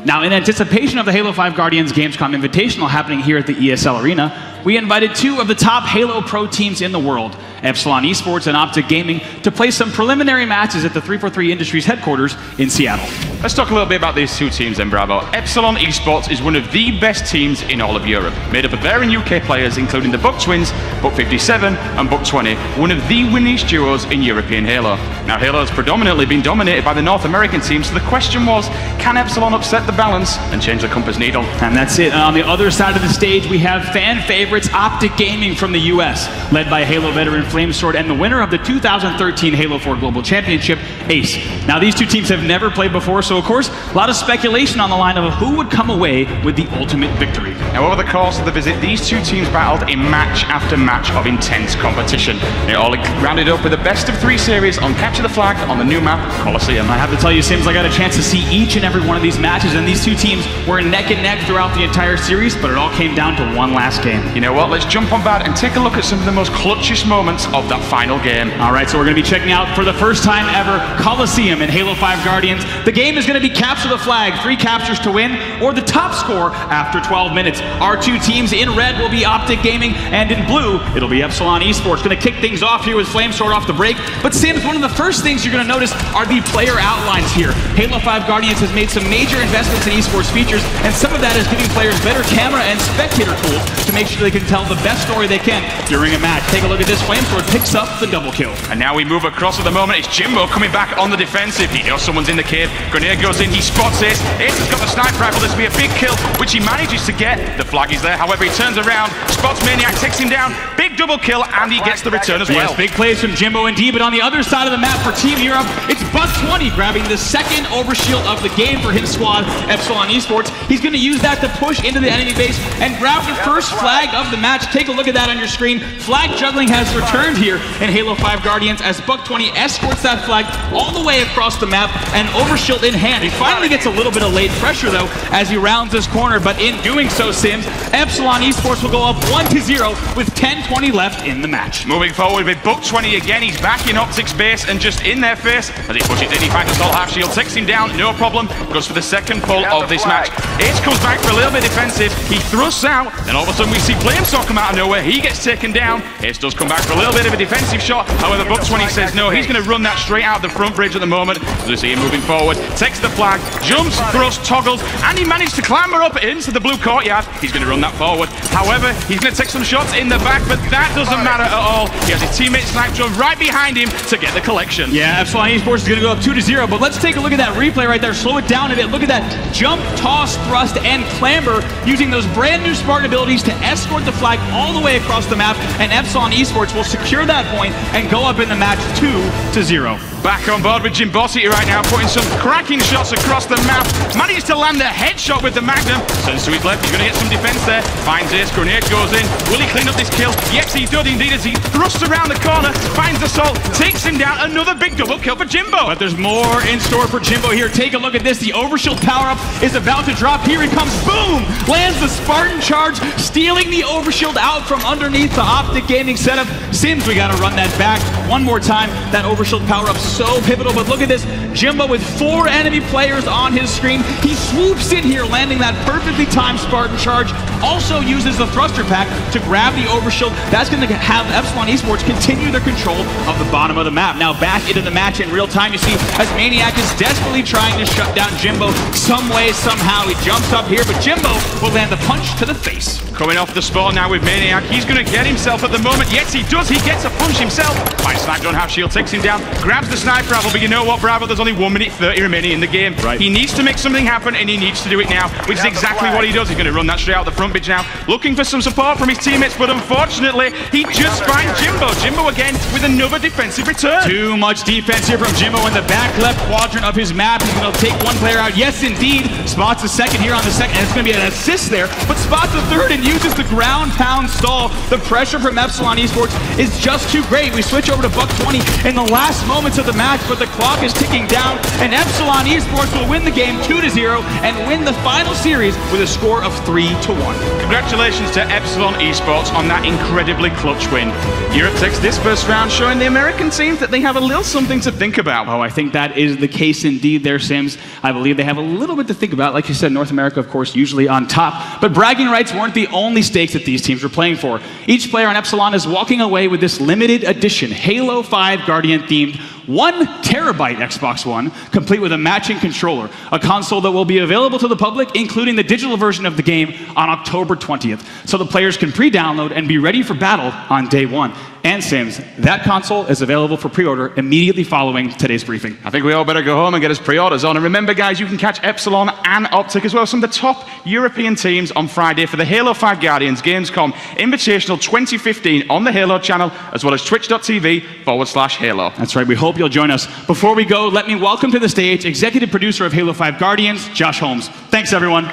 A: Now, in anticipation of the Halo 5 Guardians Gamescom Invitational happening here at the ESL Arena, we invited 2 of the top Halo Pro teams in the world, Epsilon Esports and Optic Gaming, to play some preliminary matches at the 343 Industries headquarters in Seattle.
B: Let's talk a little bit about these 2 teams then, Bravo. Epsilon Esports is one of the best teams in all of Europe, made up of their UK players, including the Buck Twins, Buck 57 and Buck 20, one of the winningest duos in European Halo. Now, Halo has predominantly been dominated by the North American team, so the question was, can Epsilon upset the balance and change the compass needle?
A: And that's it. And on the other side of the stage, we have fan favorites Optic Gaming from the US, led by Halo veteran Flamesword and the winner of the 2013 Halo 4 Global Championship, Ace. Now, these 2 teams have never played before, so of course, a lot of speculation on the line of who would come away with the ultimate victory.
B: Now, over the course of the visit, these 2 teams battled in match after match of intense competition. It all rounded up with a best-of-3 series on Capture the Flag on the new map, Coliseum.
A: I have to tell you, Sims, I got a chance to see each and every one of these matches, and these 2 teams were neck and neck throughout the entire series, but it all came down to one last game.
B: You know what, let's jump on back and take a look at some of the most clutchest moments of that final game.
A: All right, so we're going to be checking out, for the first time ever, Coliseum in Halo 5 Guardians. The game is going to be Capture the Flag, 3 captures to win, or the top score after 12 minutes. Our 2 teams in red will be Optic Gaming, and in blue, it'll be Epsilon Esports. Going to kick things off here with Flamesword off the break. But Sims, one of the first things you're going to notice are the player outlines here. Halo 5 Guardians has made some major investments in esports features, and some of that is giving players better camera and spectator tools to make sure they can tell the best story they can during a match. Take a look at this. Flamesword picks up the double kill.
B: And now we move across at the moment. It's Jimbo coming back on the defensive. He knows someone's in the cave. Grenade goes in. He spots Ace. Ace has got the sniper rifle. This will be a big kill, which he manages to get. The flag is there. However, he turns around, spots Maniac, takes him down. Big double kill, and he gets the return as well.
A: Yes, big plays from Jimbo indeed, but on the other side of the map for Team Europe, it's Buck 20 grabbing the second overshield of the game for his squad, Epsilon Esports. He's going to use that to push into the enemy base and grab the first flag of the match. Take a look at that on your screen. Flag juggling has returned here in Halo 5 Guardians as Buck 20 escorts that flag all the way across the map and overshield in hand. He finally gets a little bit of late pressure though as he rounds this corner, but in doing so, Sims, Epsilon Esports will go up 1-0 with 10:20 left in the match.
B: Moving forward with Buck 20 again. He's back in Optic's base and just in their face as he pushes in. He finds a assault half shield, takes him down, no problem. Goes for the second pull of this match. Ace comes back for a little bit defensive. He thrusts out, and all of a sudden we see Flamesword come out of nowhere. He gets taken down. Ace does come back for a little bit of a defensive shot. However, Buck 20 says no. He's going to run that straight out the front bridge at the moment. As we see him moving forward, takes the flag, jumps, thrusts, toggles, and he managed to clamber up into the blue courtyard. He's going to run that forward. However, he's going to take some shots in the back, but that doesn't matter at all. He has his teammate Sniper right behind him to get the collection.
A: Yeah, Epsilon Esports is going to go up 2-0, but let's take a look at that replay right there. Slow it down a bit. Look at that jump, toss, thrust, and clamber using those brand new Spartan abilities to escort the flag all the way across the map, and Epsilon Esports will secure that point and go up in the match 2-0.
B: Back on board with Jimbosity right now, putting some cracking shots across the map. Manages to land a headshot with the Magnum. Turns to his left, he's going to get some defense there. Finds Ace, grenade goes in. Will he clean up this kill? Yes, he does indeed as he thrusts around the corner, finds Assault, takes him down. Another big double kill for Jimbo.
A: But there's more in store for Jimbo here. Take a look at this. The overshield power-up is about to drop. Here he comes. Boom! Lands the Spartan charge, stealing the overshield out from underneath the Optic Gaming setup. Sims, we got to run that back one more time. That overshield power-up so pivotal, but look at this. Jimbo with 4 enemy players on his screen. He swoops in here, landing that perfectly timed Spartan charge. Also uses the thruster pack to grab the overshield. That's going to have Epsilon Esports continue their control of the bottom of the map. Now back into the match in real time, you see as Maniac is desperately trying to shut down Jimbo some way, somehow. He jumps up here, but Jimbo will land the punch to the face.
B: Coming off the spot now with Maniac. He's going to get himself at the moment. Yes, he does. He gets a punch himself. Fine sniped on half shield, takes him down, grabs the sniper rifle. But you know what, Bravo? There's only 1 minute 30 remaining in the game.
A: Right.
B: He needs to make something happen, and he needs to do it now, which is exactly what he does. He's going to run that straight out the front bridge now, looking for some support from his teammates. But unfortunately, he just finds Jimbo. Jimbo again with another defensive return.
A: Too much defense here from Jimbo in the back left quadrant of his map. He's going to take one player out. Yes, indeed. Spots the second here on the second, and it's going to be an assist there. But spots the third and uses the ground pound stall. The pressure from Epsilon Esports is just too great. We switch over to Buck 20 in the last moments of the match, but the clock is ticking down, and Epsilon Esports will win the game 2-0 and win the final series with a score of 3-1.
B: Congratulations to Epsilon Esports on that incredibly clutch win. Europe takes this first round, showing the American teams that they have a little something to think about.
A: Oh, I think that is the case indeed there, Sims. I believe they have a little bit to think about. Like you said, North America, of course, usually on top. But bragging rights weren't the only stakes that these teams were playing for. Each player on Epsilon is walking away with this limited edition Halo 5 Guardian themed 1 terabyte Xbox One, complete with a matching controller, a console that will be available to the public, including the digital version of the game, on October 20th, so the players can pre-download and be ready for battle on day 1. And Sims, that console is available for pre-order immediately following today's briefing.
B: I think we all better go home and get us pre-orders on. And remember, guys, you can catch Epsilon and Optic as well, some of the top European teams on Friday for the Halo 5 Guardians Gamescom Invitational 2015 on the Halo channel, as well as twitch.tv/Halo.
A: That's right, we hope you'll join us. Before we go, let me welcome to the stage executive producer of Halo 5 Guardians, Josh Holmes. Thanks, everyone.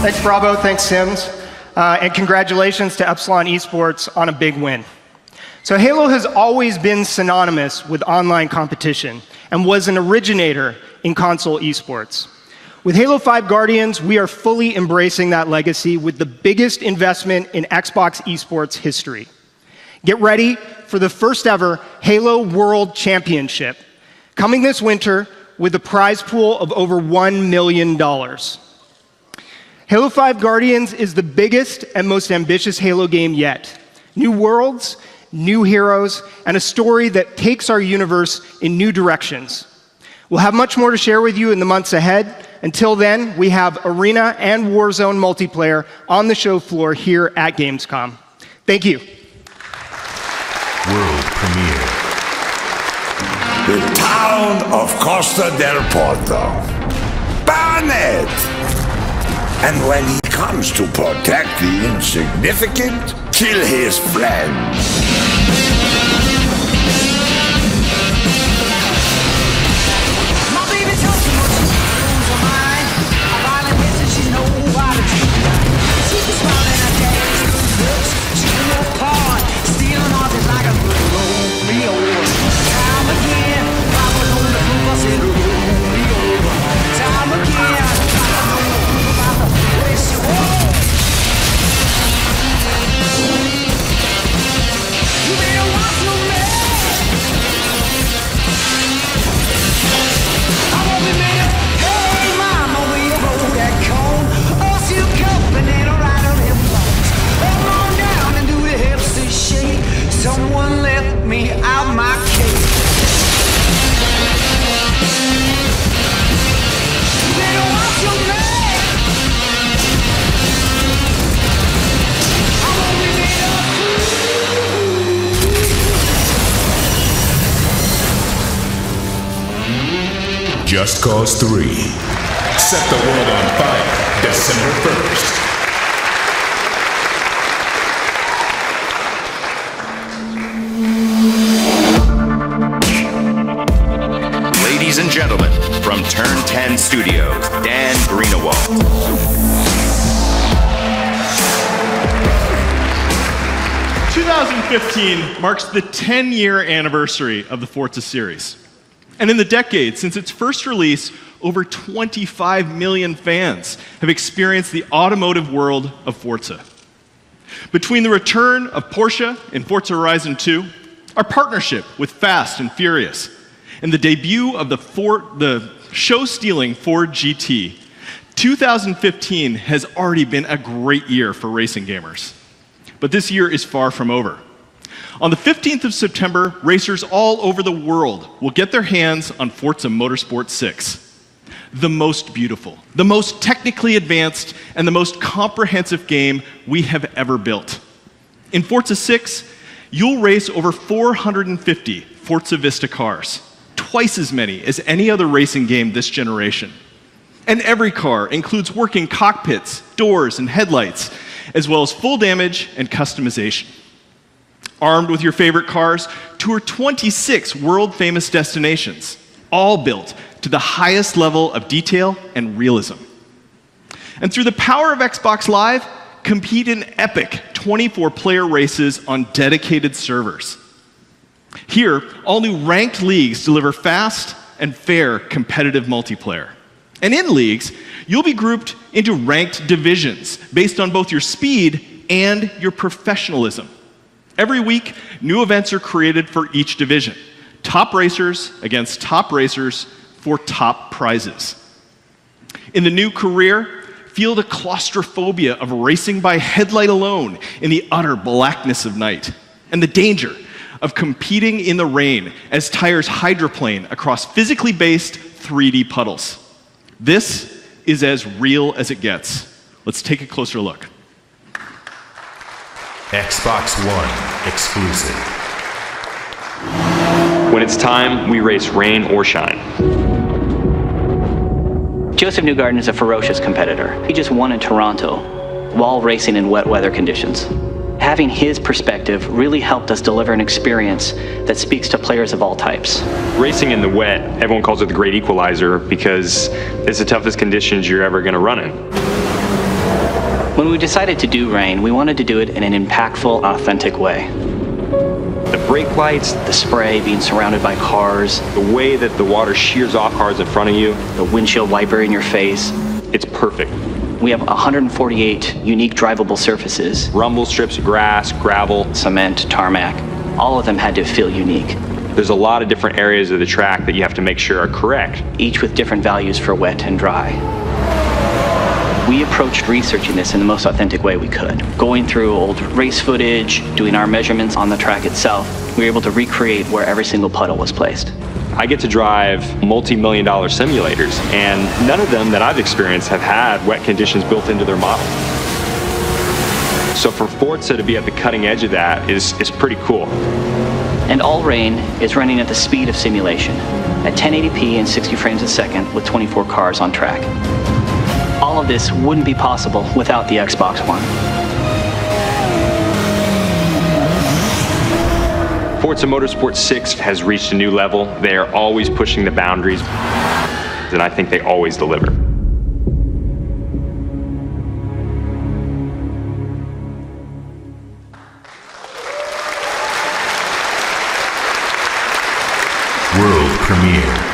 D: Thanks, Bravo. Thanks, Sims. And congratulations to Epsilon Esports on a big win. So Halo has always been synonymous with online competition and was an originator in console esports. With Halo 5 Guardians, we are fully embracing that legacy with the biggest investment in Xbox esports history. Get ready for the first ever Halo World Championship, coming this winter with a prize pool of over $1 million. Halo 5 Guardians is the biggest and most ambitious Halo game yet. New worlds, new heroes, and a story that takes our universe in new directions. We'll have much more to share with you in the months ahead. Until then, we have Arena and Warzone multiplayer on the show floor here at Gamescom. Thank you.
E: World premiere. The town of Costa del Porto. Barnet! And when he comes to protect the insignificant, kill his friends.
F: Someone let me out my cage. You better watch your man. I'm only made
E: of Just Cause 3. Set the world on fire December 1st.
T: Ladies and gentlemen, from Turn 10 Studios, Dan Greenawalt.
H: 2015 marks the 10-year anniversary of the Forza series. And in the decade since its first release, over 25 million fans have experienced the automotive world of Forza. Between the return of Porsche in Forza Horizon 2, our partnership with Fast and Furious, and the debut of the show-stealing Ford GT, 2015 has already been a great year for racing gamers. But this year is far from over. On the 15th of September, racers all over the world will get their hands on Forza Motorsport 6. The most beautiful, the most technically advanced, and the most comprehensive game we have ever built. In Forza 6, you'll race over 450 Forza Vista cars, twice as many as any other racing game this generation. And every car includes working cockpits, doors, and headlights, as well as full damage and customization. Armed with your favorite cars, tour 26 world-famous destinations, all built to the highest level of detail and realism. And through the power of Xbox Live, compete in epic 24-player races on dedicated servers. Here, all new ranked leagues deliver fast and fair competitive multiplayer. And in leagues, you'll be grouped into ranked divisions based on both your speed and your professionalism. Every week, new events are created for each division. Top racers against top racers for top prizes. In the new career, feel the claustrophobia of racing by headlight alone in the utter blackness of night, and the danger of competing in the rain as tires hydroplane across physically based 3D puddles. This is as real as it gets. Let's take a closer look.
E: Xbox One exclusive.
G: When it's time, we race rain or shine.
I: Joseph Newgarden is a ferocious competitor. He just won in Toronto while racing in wet weather conditions. Having his perspective really helped us deliver an experience that speaks to players of all types.
G: Racing in the wet, everyone calls it the great equalizer because it's the toughest conditions you're ever going to run in.
I: When we decided to do rain, we wanted to do it in an impactful, authentic way.
G: The brake lights,
I: the spray, being surrounded by cars,
G: the way that the water shears off cars in front of you,
I: the windshield wiper in your face.
G: It's perfect.
I: We have 148 unique drivable surfaces.
G: Rumble strips, grass, gravel,
I: cement, tarmac. All of them had to feel unique.
G: There's a lot of different areas of the track that you have to make sure are correct.
I: Each with different values for wet and dry. We approached researching this in the most authentic way we could. Going through old race footage, doing our measurements on the track itself, we were able to recreate where every single puddle was placed.
G: I get to drive multi-million-dollar simulators, and none of them that I've experienced have had wet conditions built into their model. So for Forza to be at the cutting edge of that is pretty cool.
I: And all rain is running at the speed of simulation, at 1080p and 60 frames a second with 24 cars on track. All of this wouldn't be possible without the Xbox One.
G: Forza Motorsport 6 has reached a new level. They are always pushing the boundaries, and I think they always deliver.
E: World premiere.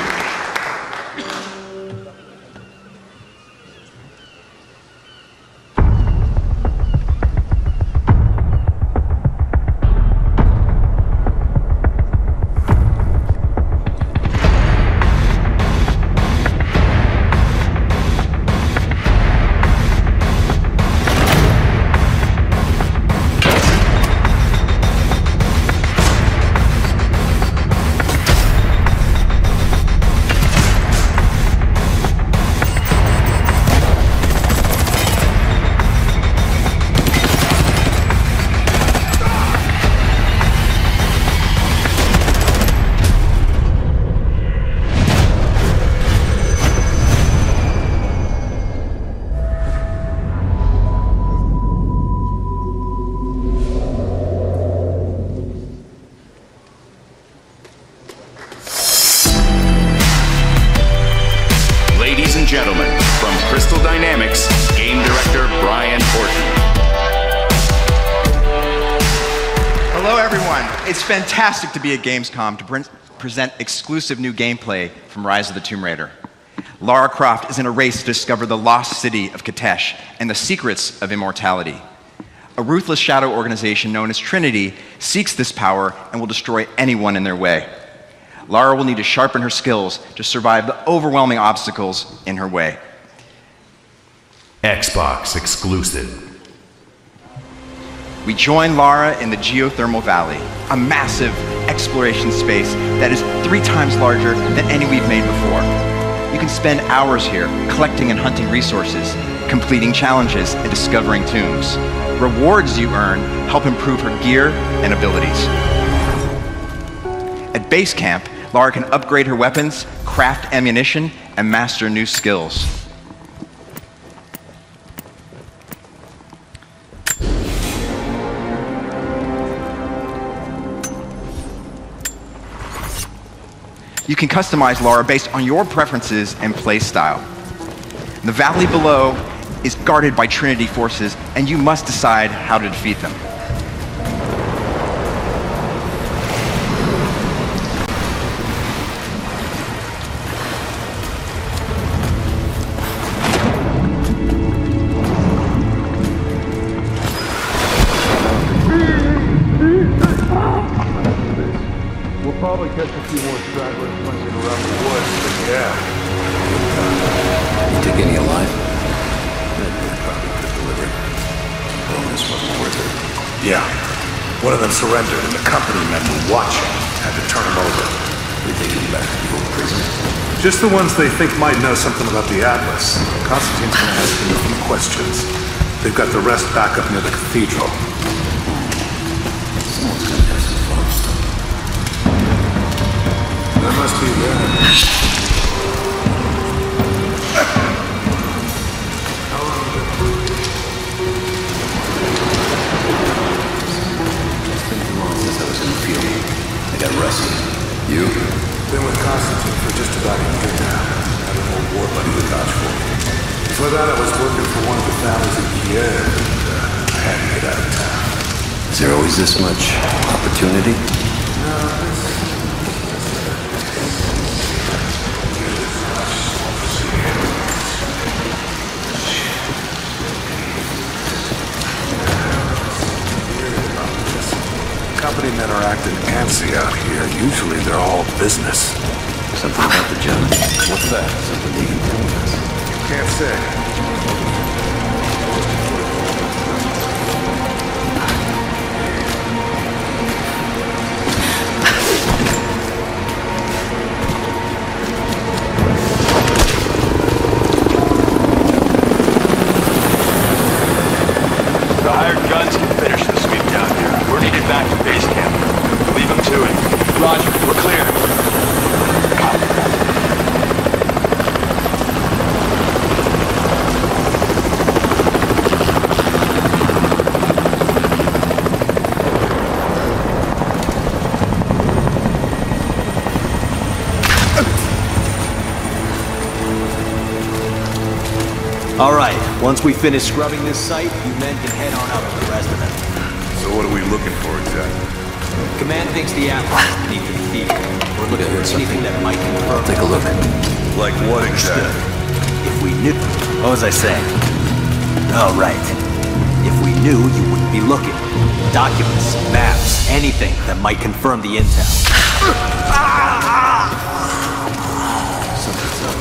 T: Gentlemen, from Crystal Dynamics, game director Brian Horton.
J: Hello everyone, it's fantastic to be at Gamescom to present exclusive new gameplay from Rise of the Tomb Raider. Lara Croft is in a race to discover the lost city of Katesh and the secrets of immortality. A ruthless shadow organization known as Trinity seeks this power and will destroy anyone in their way. Lara will need to sharpen her skills to survive the overwhelming obstacles in her way.
E: Xbox exclusive.
J: We join Lara in the geothermal valley, a massive exploration space that is 3 times larger than any we've made before. You can spend hours here collecting and hunting resources, completing challenges, and discovering tombs. Rewards you earn help improve her gear and abilities. At base camp, Lara can upgrade her weapons, craft ammunition, and master new skills. You can customize Lara based on your preferences and play style. The valley below is guarded by Trinity forces, and you must decide how to defeat them.
K: We'll probably catch a few more stragglers punching around the woods, but yeah.
L: You take any alive? Probably could have delivered. Well, this wasn't worth it.
W: Yeah. One of them surrendered, and the company men were watching. Had to turn him over.
L: They take him back to the old prison.
W: Just the ones they think might know something about the Atlas. Constantine's gonna ask them a few questions. They've got the rest back up near the cathedral.
L: Someone's gonna have some fun stuff.
W: That must be them.
L: I got arrested. You?
W: Been with Constantine for just about a year now. Had an old war buddy to vouch for me. Before that, I was working for one of the families in Kiev, and I had to get out of town.
L: Is there always this much opportunity?
W: No, company men are acting antsy out here. Usually they're all business.
L: Something about the job. What's that? Something they can tell us?
W: Can't say.
C: The hired guns can finish the sweep down here. We're needed back to base camp. Leave them to it. Roger, we're clear.
M: All right, once we finish scrubbing this site, you men can head on out to the rest of it.
W: So what are we looking for exactly?
M: Command thinks the Atlas is beneath the cathedral. We're looking for anything that might confirm.
L: Take a look.
W: Like what exactly?
M: If we knew... What was I saying? Oh, right. If we knew, you wouldn't be looking. Documents, maps, anything that might confirm the intel. Something's up.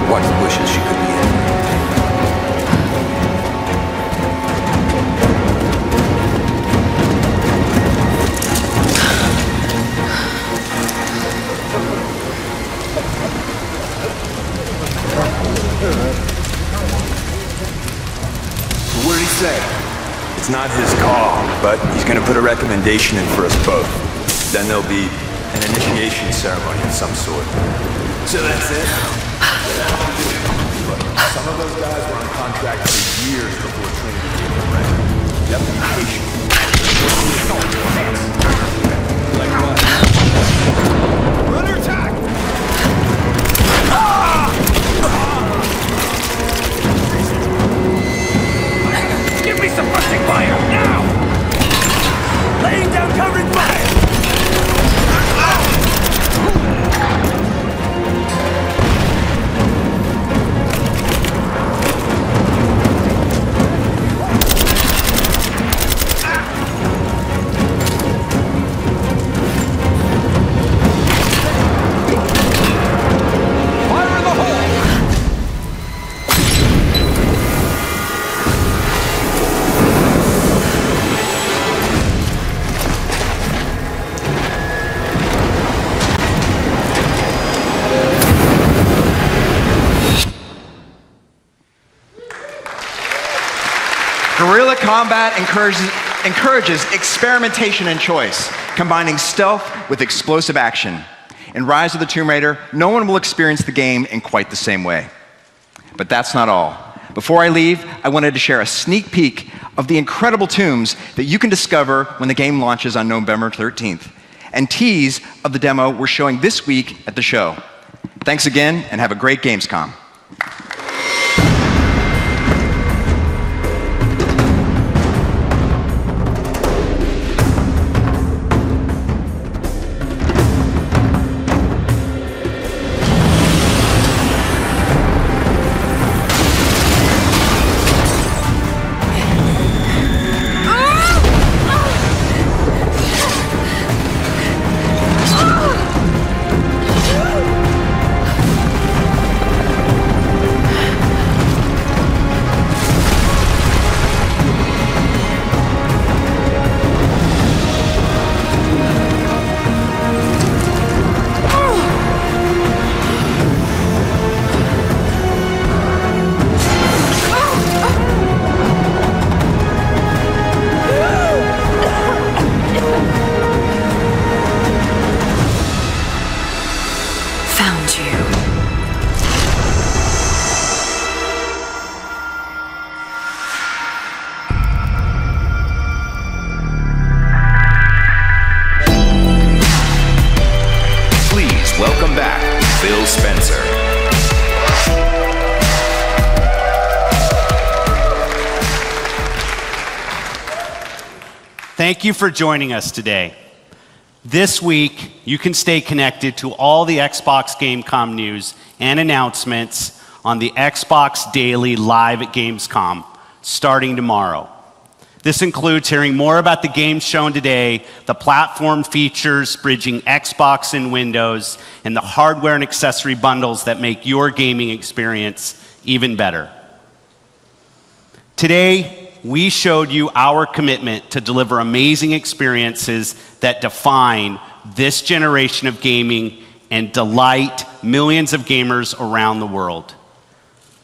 L: Watch the bushes, she could be in.
C: What did he say? It's not his call, but he's gonna put a recommendation in for us both. Then there'll be an initiation ceremony of some sort. So that's it?
W: Some of those guys were on contract for years before training became ready. You have to be patient. Like what? Runner attack!
F: Give me suppressing fire, now! Laying down covering fire!
J: Guerrilla combat encourages experimentation and choice, combining stealth with explosive action. In Rise of the Tomb Raider, no one will experience the game in quite the same way. But that's not all. Before I leave, I wanted to share a sneak peek of the incredible tombs that you can discover when the game launches on November 13th, and tease of the demo we're showing this week at the show. Thanks again, and have a great Gamescom.
T: Welcome back, Phil Spencer.
X: Thank you for joining us today. This week, you can stay connected to all the Xbox Gamescom news and announcements on the Xbox Daily Live at Gamescom, starting tomorrow. This includes hearing more about the games shown today, the platform features bridging Xbox and Windows, and the hardware and accessory bundles that make your gaming experience even better. Today, we showed you our commitment to deliver amazing experiences that define this generation of gaming and delight millions of gamers around the world.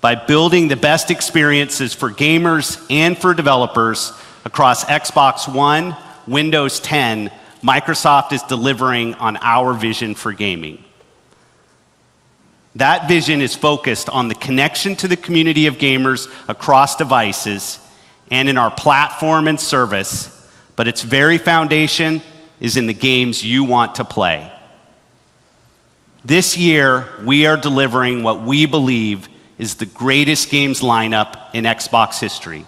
X: By building the best experiences for gamers and for developers across Xbox One, Windows 10, Microsoft is delivering on our vision for gaming. That vision is focused on the connection to the community of gamers across devices and in our platform and service, but its very foundation is in the games you want to play. This year, we are delivering what we believe is the greatest games lineup in Xbox history.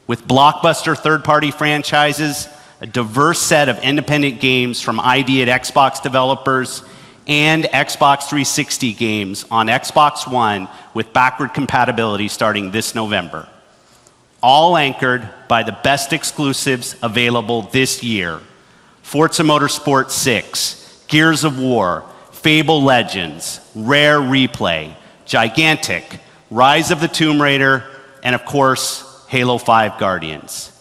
X: With blockbuster third-party franchises, a diverse set of independent games from ID at Xbox developers, and Xbox 360 games on Xbox One with backward compatibility starting this November. All anchored by the best exclusives available this year: Forza Motorsport 6, Gears of War, Fable Legends, Rare Replay, Gigantic, Rise of the Tomb Raider, and of course, Halo 5 Guardians.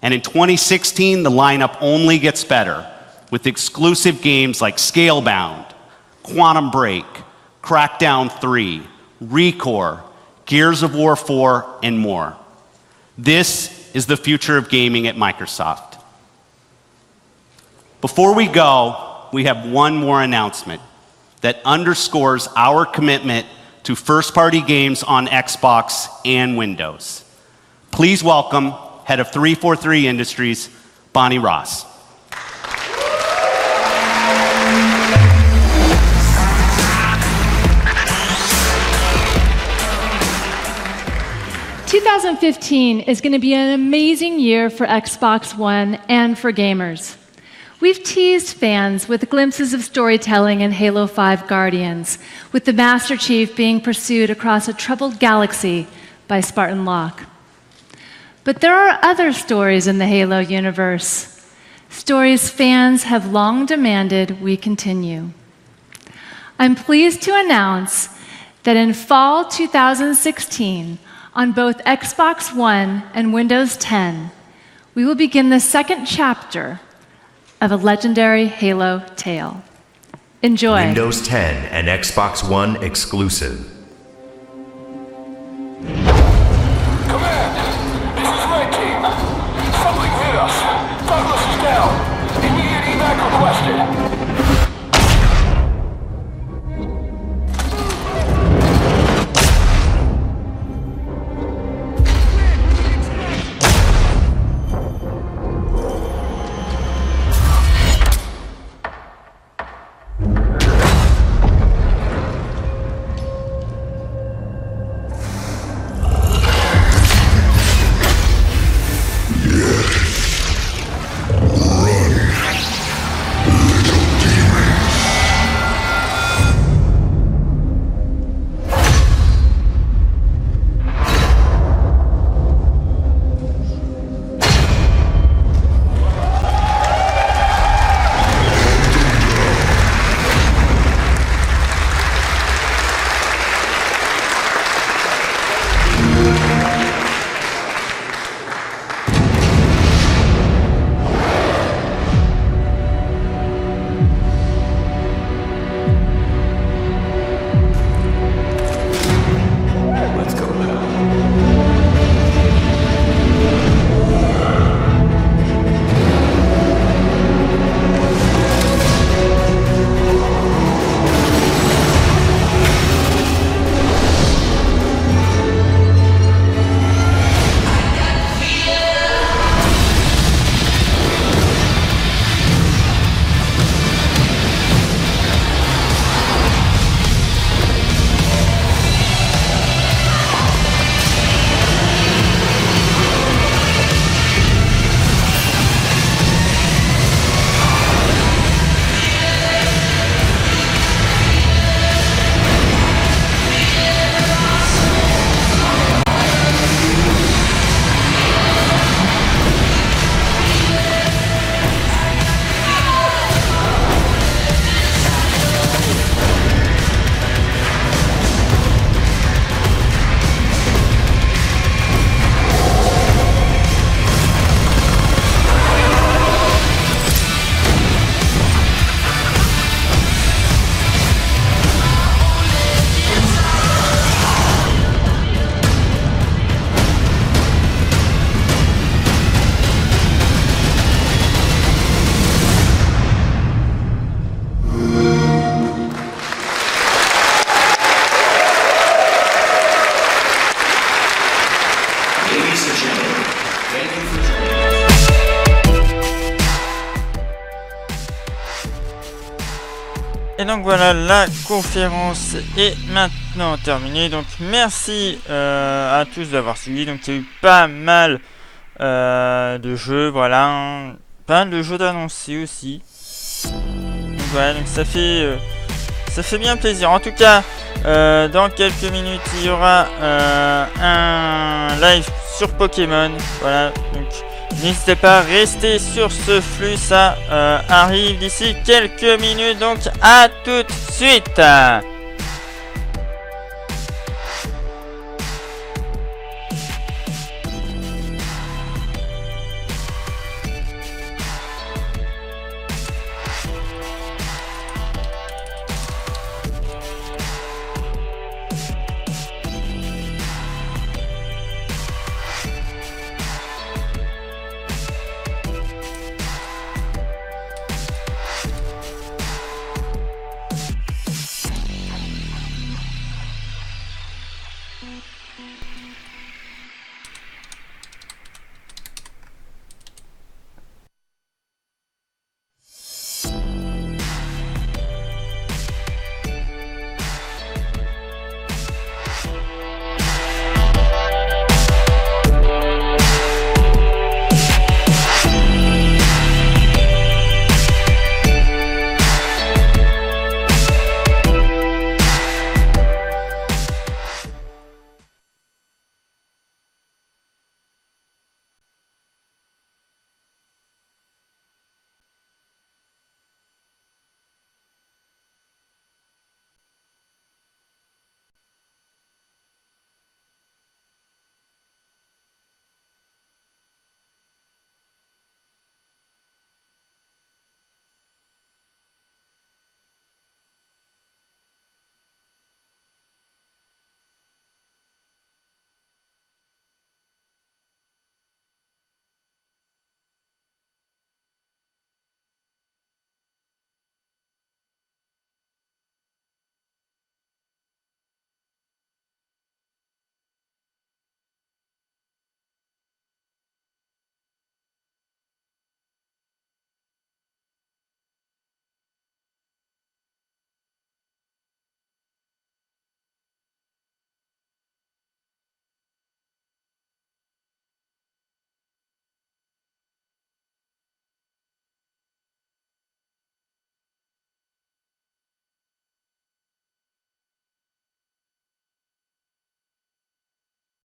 X: And in 2016, the lineup only gets better, with exclusive games like Scalebound, Quantum Break, Crackdown 3, ReCore, Gears of War 4, and more. This is the future of gaming at Microsoft. Before we go, we have one more announcement that underscores our commitment to first-party games on Xbox and Windows. Please welcome Head of 343 Industries, Bonnie Ross.
N: 2015 is going to be an amazing year for Xbox One and for gamers. We've teased fans with glimpses of storytelling in Halo 5 Guardians, with the Master Chief being pursued across a troubled galaxy by Spartan Locke. But there are other stories in the Halo universe, stories fans have long demanded we continue. I'm pleased to announce that in fall 2016, on both Xbox One and Windows 10, we will begin the second chapter of a legendary Halo tale. Enjoy.
O: Windows 10 and Xbox One exclusive.
K: Command! This is Red Team. Something hit us. Douglas is down. Immediate evac requested.
P: Et donc voilà, la conférence est maintenant terminée. Donc merci à tous d'avoir suivi. Donc il y a eu pas mal de jeux, voilà, pas mal de jeux d'annoncer aussi. Donc voilà, donc ça fait bien plaisir. En tout cas, dans quelques minutes, il y aura un live sur Pokémon. Voilà, donc n'hésitez pas à rester sur ce flux, ça arrive d'ici quelques minutes, donc à tout de suite.